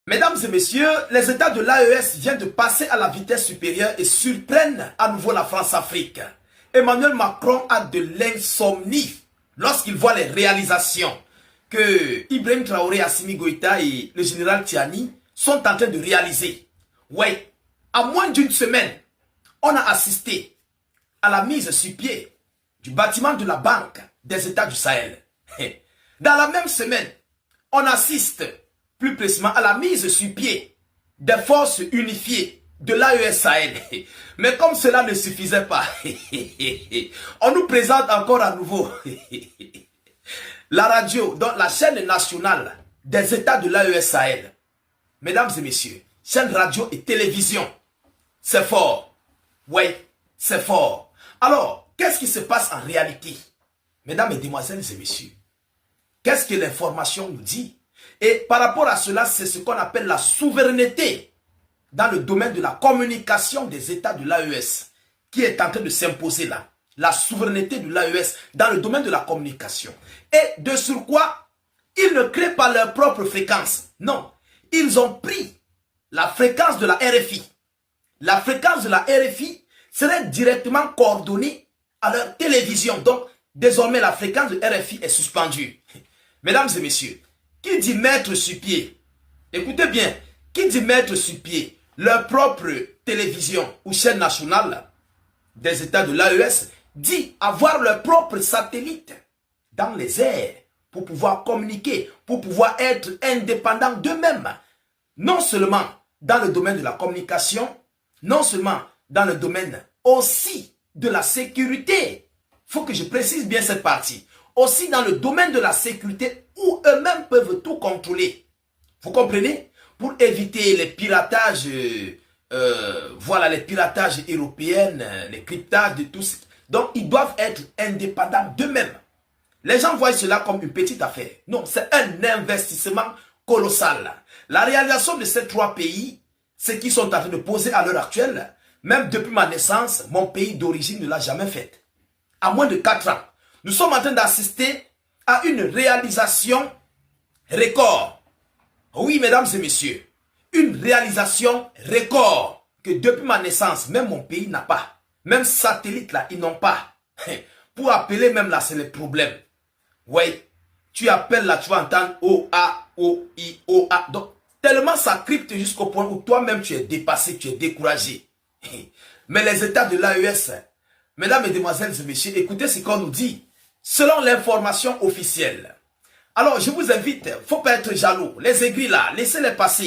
Mesdames et messieurs, les États de l'AES viennent de passer à la vitesse supérieure et surprennent à nouveau la France-Afrique. Emmanuel Macron a de l'insomnie lorsqu'il voit les réalisations que Ibrahim Traoré, Assimi Goïta et le général Tiani sont en train de réaliser. Ouais, à moins d'une semaine, on a assisté à la mise sur pied du bâtiment de la Banque des États du Sahel. Dans la même semaine, on assiste plus précisément à la mise sur pied des forces unifiées de l'AES Sahel. Mais comme cela ne suffisait pas, on nous présente encore à nouveau la radio, donc la chaîne nationale des États de l'AES Sahel. Mesdames et messieurs, chaîne radio et télévision, c'est fort. Oui, c'est fort. Alors, qu'est-ce qui se passe en réalité? Mesdames, mesdemoiselles et messieurs, qu'est-ce que l'information nous dit? Et par rapport à cela, c'est ce qu'on appelle la souveraineté dans le domaine de la communication des États de l'AES qui est en train de s'imposer là. La souveraineté de l'AES dans le domaine de la communication. Et de surcroît, ils ne créent pas leur propre fréquence. Non, ils ont pris la fréquence de la RFI. La fréquence de la RFI serait directement coordonnée à leur télévision. Donc, désormais, la fréquence de RFI est suspendue. Mesdames et messieurs, qui dit mettre sur pied? Écoutez bien, qui dit mettre sur pied leur propre télévision ou chaîne nationale des États de l'AES dit avoir leur propre satellite dans les airs pour pouvoir communiquer, pour pouvoir être indépendants d'eux-mêmes. Non seulement dans le domaine de la communication, non seulement dans le domaine aussi de la sécurité. Il faut que je précise bien cette partie. Aussi dans le domaine de la sécurité où eux-mêmes peuvent tout contrôler. Vous comprenez? Pour éviter les piratages, voilà, les piratages européens, les cryptages de tous. Donc, ils doivent être indépendants d'eux-mêmes. Les gens voient cela comme une petite affaire. Non, c'est un investissement colossal. La réalisation de ces trois pays, ce qu'ils sont en train de poser à l'heure actuelle, même depuis ma naissance, mon pays d'origine ne l'a jamais fait. À moins de 4 ans. Nous sommes en train d'assister à une réalisation record. Oui, mesdames et messieurs, une réalisation record que depuis ma naissance, même mon pays n'a pas. Même satellite là, ils n'ont pas. Pour appeler même là, c'est le problème. Oui, tu appelles là, tu vas entendre O-A, O-I, O-A. Donc, tellement ça crypte jusqu'au point où toi-même tu es dépassé, tu es découragé. Mais les États de l'AES, mesdames, mesdemoiselles et messieurs, écoutez ce qu'on nous dit. Selon l'information officielle. Alors, je vous invite, il ne faut pas être jaloux. Les aigris là, laissez-les passer.